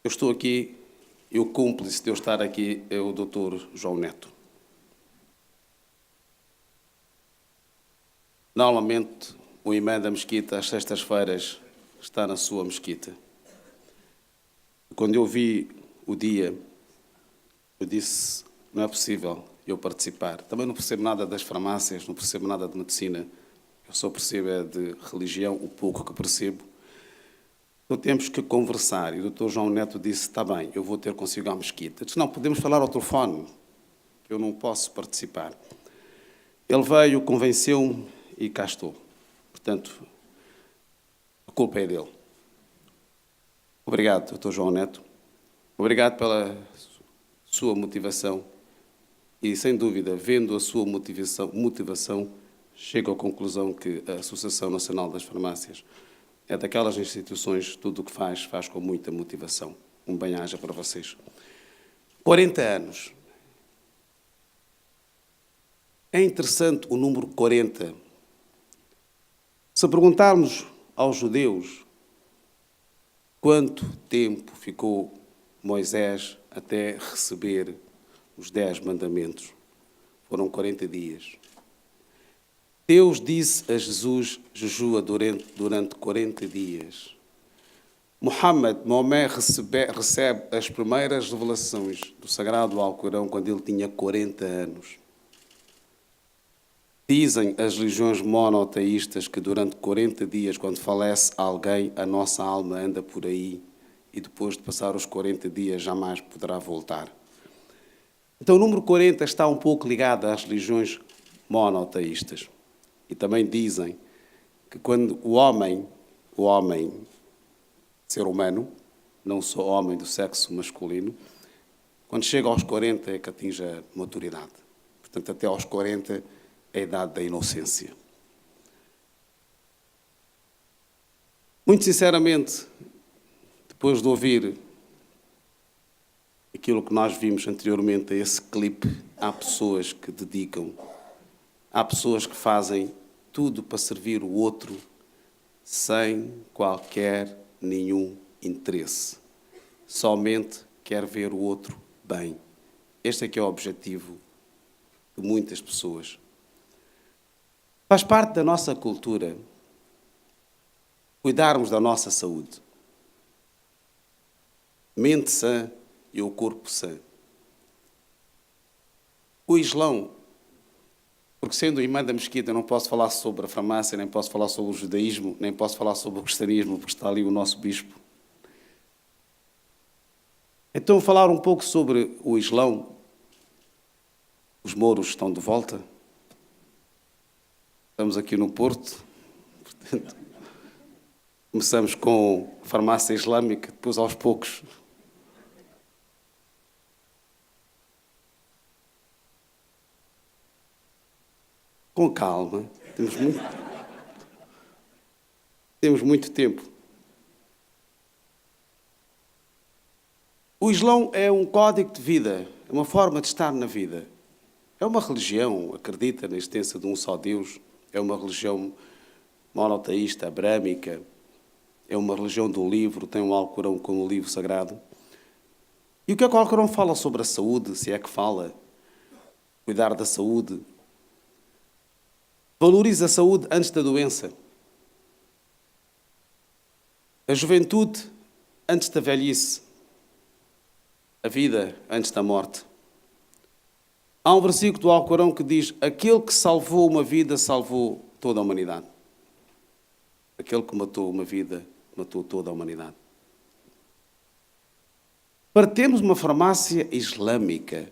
Eu estou aqui e o cúmplice de eu estar aqui é o Dr. João Neto. Normalmente, o imã da mesquita, às sextas-feiras, está na sua mesquita. Quando eu vi o dia, eu disse, não é possível eu participar. Também não percebo nada das farmácias, não percebo nada de medicina. Eu só percebo é de religião, o pouco que percebo. Então temos que conversar. E o Dr. João Neto disse, está bem, eu vou ter consigo à mesquita. Eu disse, não, podemos falar ao telefone, que eu não posso participar. Ele veio, convenceu-me e cá estou. Portanto, a culpa é dele. Obrigado, Dr. João Neto. Obrigado pela sua motivação. E, sem dúvida, vendo a sua motivação, chego à conclusão que a Associação Nacional das Farmácias é daquelas instituições, tudo o que faz com muita motivação. Um bem-aja para vocês. 40 anos. É interessante o número 40. Se perguntarmos aos judeus quanto tempo ficou Moisés até receber os 10 mandamentos, foram 40 dias. Deus disse a Jesus, jejua durante 40 dias. Maomé recebe as primeiras revelações do Sagrado Alcorão quando ele tinha 40 anos. Dizem as religiões monoteístas que durante 40 dias, quando falece alguém, a nossa alma anda por aí e depois de passar os 40 dias jamais poderá voltar. Então o número 40 está um pouco ligado às religiões monoteístas. E também dizem que quando o homem, ser humano, não só homem do sexo masculino, quando chega aos 40 é que atinge a maturidade. Portanto, até aos 40 é a idade da inocência. Muito sinceramente, depois de ouvir aquilo que nós vimos anteriormente a esse clipe, há pessoas que dedicam, há pessoas que fazem tudo para servir o outro sem qualquer nenhum interesse. Somente quer ver o outro bem. Este é que é o objetivo de muitas pessoas. Faz parte da nossa cultura cuidarmos da nossa saúde. Mente sã e o corpo sã. O Islão, porque sendo imã da mesquita, não posso falar sobre a farmácia, nem posso falar sobre o judaísmo, nem posso falar sobre o cristianismo, porque está ali o nosso bispo. Então, falar um pouco sobre o Islão. Os mouros estão de volta. Estamos aqui no Porto. Portanto, começamos com farmácia islâmica, depois aos poucos. Com calma, temos muito tempo. O Islão é um código de vida, é uma forma de estar na vida. É uma religião, acredita na existência de um só Deus, é uma religião monoteísta, abrâmica, é uma religião do livro, tem um Alcorão como um livro sagrado. E o que é que o Alcorão fala sobre a saúde, se é que fala? Cuidar da saúde. Valoriza a saúde antes da doença. A juventude antes da velhice. A vida antes da morte. Há um versículo do Alcorão que diz: aquele que salvou uma vida, salvou toda a humanidade. Aquele que matou uma vida, matou toda a humanidade. Para termos uma farmácia islâmica,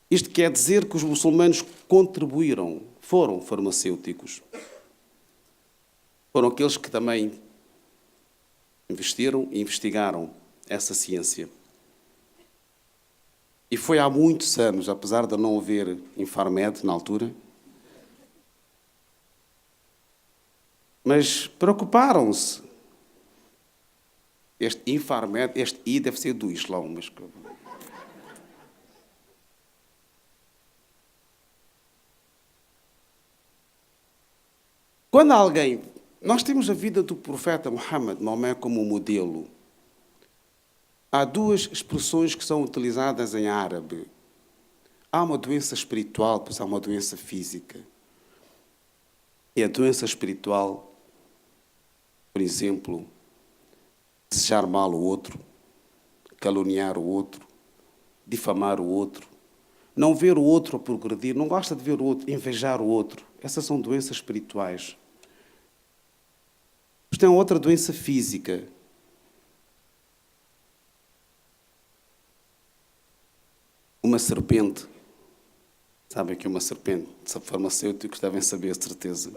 isto quer dizer que os muçulmanos contribuíram, foram farmacêuticos. Foram aqueles que também investiram e investigaram essa ciência. E foi há muitos anos, apesar de não haver Infarmed na altura, mas preocuparam-se. Este Infarmed, este I deve ser do Islão, mas... Quando alguém... Nós temos a vida do profeta Maomé como modelo. há duas expressões que são utilizadas em árabe. Há uma doença espiritual, pois há uma doença física. E a doença espiritual, por exemplo, desejar mal o outro, caluniar o outro, difamar o outro, não ver o outro a progredir, não gosta de ver o outro, invejar o outro. Essas são doenças espirituais. Mas tem outra doença física. Uma serpente. Sabem que uma serpente, farmacêuticos devem saber, de certeza.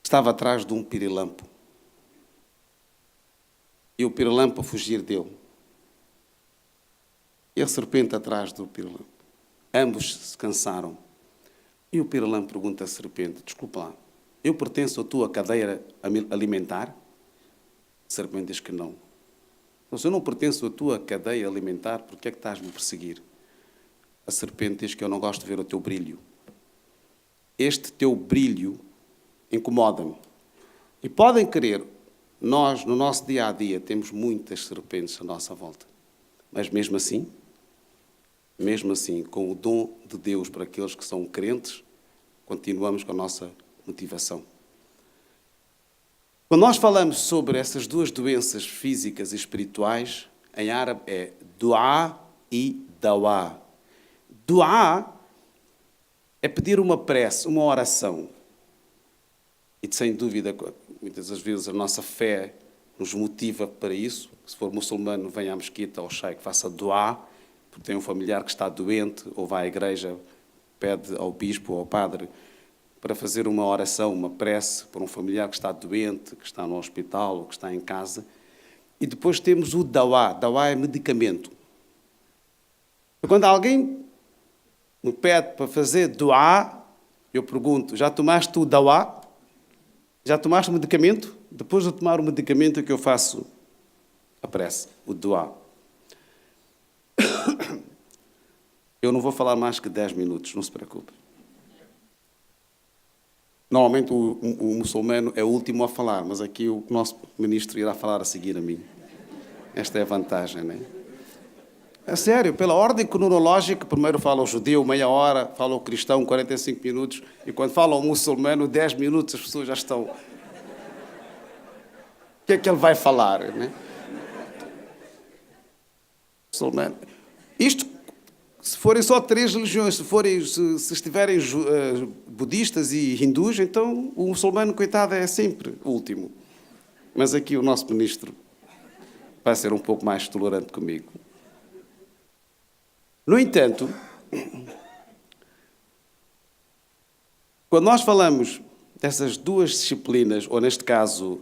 Estava atrás de um pirilampo. E o pirilampo a fugir dele. E a serpente atrás do pirilampo. Ambos se cansaram. E o pirilampo pergunta à serpente, desculpa lá, eu pertenço à tua cadeia alimentar? A serpente diz que não. Então, se eu não pertenço à tua cadeia alimentar, por que é que estás-me a perseguir? A serpente diz que eu não gosto de ver o teu brilho. Este teu brilho incomoda-me. E podem crer, nós, no nosso dia-a-dia, temos muitas serpentes à nossa volta. Mas mesmo assim, com o dom de Deus para aqueles que são crentes, continuamos com a nossa motivação. Quando nós falamos sobre essas duas doenças físicas e espirituais, em árabe é du'a e dawa. Du'a é pedir uma prece, uma oração. E sem dúvida, muitas das vezes a nossa fé nos motiva para isso. Se for muçulmano, venha à mesquita ou ao sheik, faça du'a, porque tem um familiar que está doente, ou vai à igreja, pede ao bispo ou ao padre para fazer uma oração, uma prece por um familiar que está doente, que está no hospital ou que está em casa. E depois temos o dawa. Dawa é medicamento. Quando alguém me pede para fazer du'a, eu pergunto, já tomaste o dawa? Já tomaste o medicamento? Depois de tomar o medicamento é que eu faço a prece, o du'a. Eu não vou falar mais que 10 minutos, não se preocupe. Normalmente o muçulmano é o último a falar, mas aqui o nosso ministro irá falar a seguir a mim. Esta é a vantagem, não é? É sério, pela ordem cronológica, primeiro fala o judeu, meia hora, fala o cristão, 45 minutos, e quando fala o muçulmano, 10 minutos, as pessoas já estão... O que é que ele vai falar, né? Muçulmano. Isto, se forem só 3 religiões, se estiverem budistas e hindus, então o muçulmano, coitado, é sempre o último. Mas aqui o nosso ministro vai ser um pouco mais tolerante comigo. No entanto, quando nós falamos dessas duas disciplinas, ou neste caso,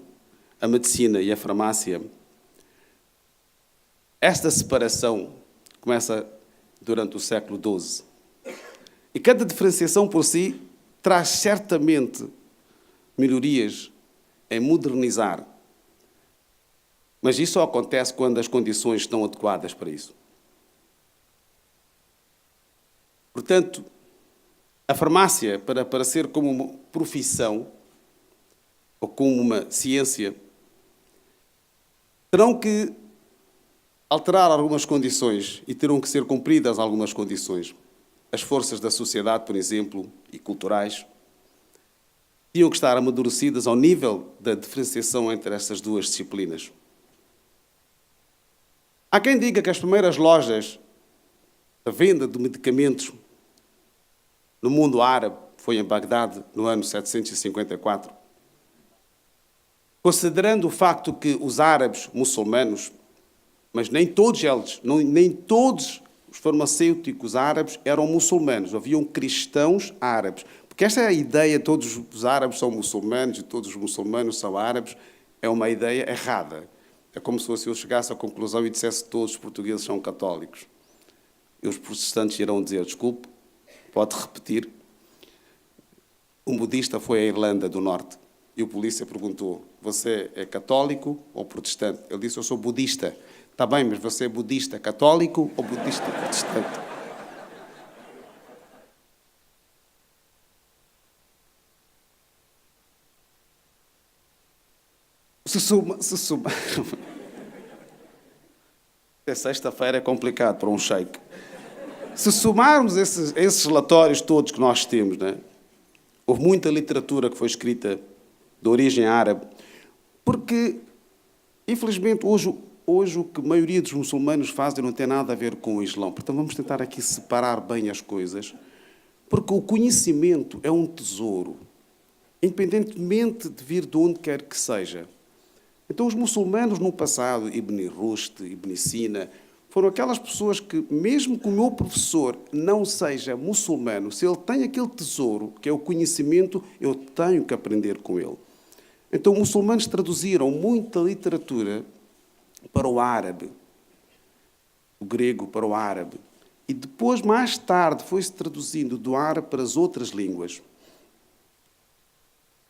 a medicina e a farmácia, esta separação começa durante o século XII. E cada diferenciação por si traz certamente melhorias em modernizar. Mas isso só acontece quando as condições estão adequadas para isso. Portanto, a farmácia, para ser como uma profissão ou como uma ciência, terão que alterar algumas condições e terão que ser cumpridas algumas condições. As forças da sociedade, por exemplo, e culturais, tinham que estar amadurecidas ao nível da diferenciação entre essas duas disciplinas. Há quem diga que as primeiras lojas da venda de medicamentos no mundo árabe foi em Bagdade, no ano 754. Considerando o facto que os árabes muçulmanos, mas nem todos eles, nem todos os farmacêuticos árabes eram muçulmanos, haviam cristãos árabes. Porque esta é a ideia, todos os árabes são muçulmanos e todos os muçulmanos são árabes, é uma ideia errada. É como se fosse eu chegasse à conclusão e dissesse que todos os portugueses são católicos. E os protestantes irão dizer, desculpe, pode repetir. Um budista foi à Irlanda do Norte e o polícia perguntou, você é católico ou protestante? Ele disse, eu sou budista. Está bem, mas você é budista católico ou budista protestante? Se suma. É sexta-feira é complicado para um sheik. Se somarmos esses relatórios todos que nós temos, né? Houve muita literatura que foi escrita de origem árabe, porque, infelizmente, hoje o que a maioria dos muçulmanos fazem não tem nada a ver com o Islão. Portanto, vamos tentar aqui separar bem as coisas, porque o conhecimento é um tesouro, independentemente de vir de onde quer que seja. Então, os muçulmanos no passado, Ibn Rushd, Ibn Sina, foram aquelas pessoas que, mesmo que o meu professor não seja muçulmano, se ele tem aquele tesouro, que é o conhecimento, eu tenho que aprender com ele. Então, os muçulmanos traduziram muita literatura para o árabe, o grego para o árabe. E depois, mais tarde, foi-se traduzindo do árabe para as outras línguas.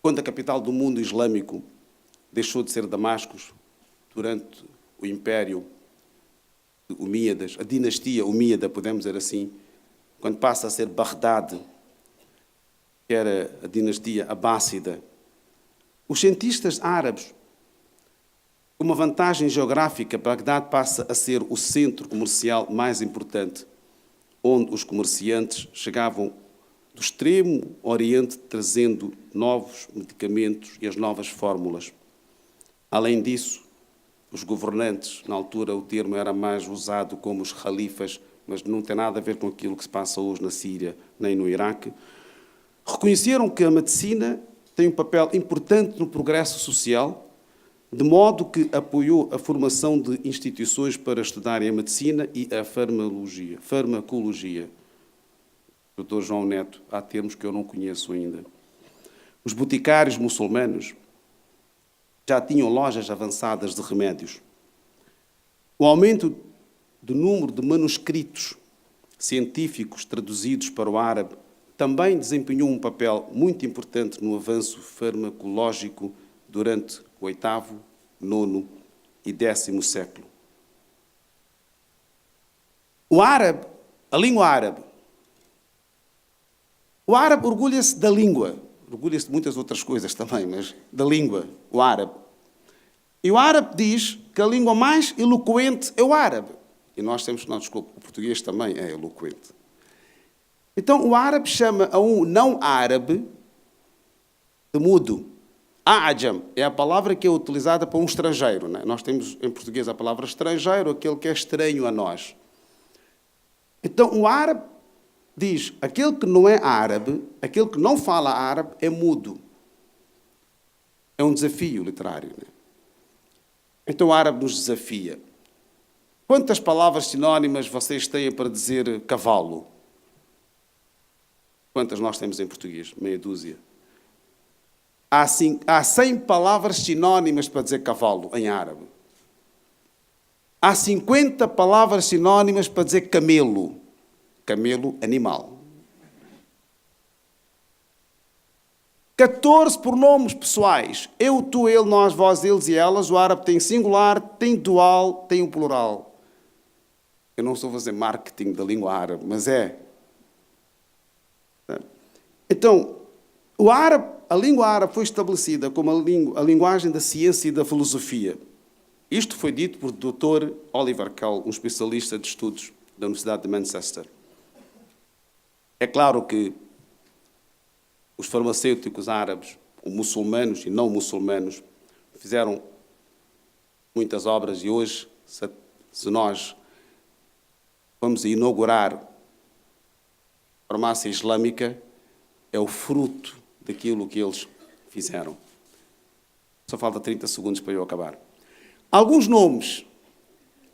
Quando a capital do mundo islâmico deixou de ser Damascus, durante o Império Umíadas, a dinastia Umíada, podemos dizer assim, quando passa a ser Bagdade, que era a dinastia Abássida, os cientistas árabes, com uma vantagem geográfica, Bagdade passa a ser o centro comercial mais importante, onde os comerciantes chegavam do extremo Oriente trazendo novos medicamentos e as novas fórmulas. Além disso, os governantes, na altura o termo era mais usado como os califas, mas não tem nada a ver com aquilo que se passa hoje na Síria nem no Iraque, reconheceram que a medicina tem um papel importante no progresso social, de modo que apoiou a formação de instituições para estudarem a medicina e a farmacologia. Dr. João Neto, há termos que eu não conheço ainda. Os boticários muçulmanos já tinham lojas avançadas de remédios. O aumento do número de manuscritos científicos traduzidos para o árabe também desempenhou um papel muito importante no avanço farmacológico durante o 8º, 9º e 10º século. O árabe, a língua árabe. O árabe orgulha-se da língua. Orgulha-se de muitas outras coisas também, mas da língua, o árabe. E o árabe diz que a língua mais eloquente é o árabe. E nós temos, não, desculpa, o português também é eloquente. Então, o árabe chama a um não árabe de mudo. A'jam é a palavra que é utilizada para um estrangeiro, né? Nós temos em português a palavra estrangeiro, aquele que é estranho a nós. Então, o árabe diz, aquele que não é árabe, aquele que não fala árabe, é mudo. É um desafio literário, né? Então o árabe nos desafia. Quantas palavras sinónimas vocês têm para dizer cavalo? Quantas nós temos em português? Meia dúzia. Há 100 palavras sinónimas para dizer cavalo em árabe. Há 50 palavras sinónimas para dizer camelo. Camelo, animal. 14 pronomes pessoais. Eu, tu, ele, nós, vós, eles e elas. O árabe tem singular, tem dual, tem o plural. Eu não estou a fazer marketing da língua árabe, mas é. Então, a língua árabe foi estabelecida como a linguagem da ciência e da filosofia. Isto foi dito por Dr. Oliver Cowell, um especialista de estudos da Universidade de Manchester. É claro que os farmacêuticos árabes, os muçulmanos e não muçulmanos, fizeram muitas obras e hoje, se nós vamos inaugurar a farmácia islâmica, é o fruto daquilo que eles fizeram. Só falta 30 segundos para eu acabar. Alguns nomes.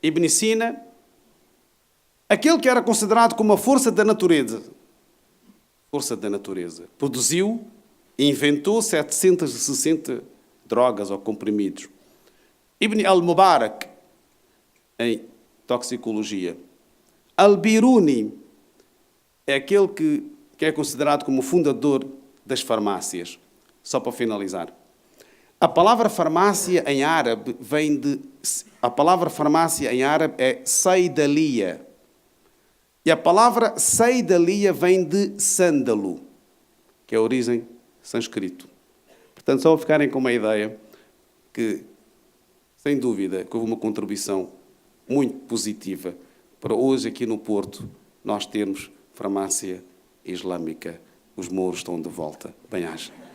Ibn Sina, aquele que era considerado como a força da natureza, produziu e inventou 760 drogas ou comprimidos. Ibn al-Mubarak, em toxicologia. Al-Biruni é aquele que é considerado como o fundador das farmácias. Só para finalizar. A palavra farmácia em árabe é Saidaliya. E a palavra Saidaliya vem de sândalo, que é a origem sânscrito. Portanto, só para ficarem com uma ideia que, sem dúvida, que houve uma contribuição muito positiva para hoje aqui no Porto nós termos farmácia islâmica. Os mouros estão de volta. Bem-aja.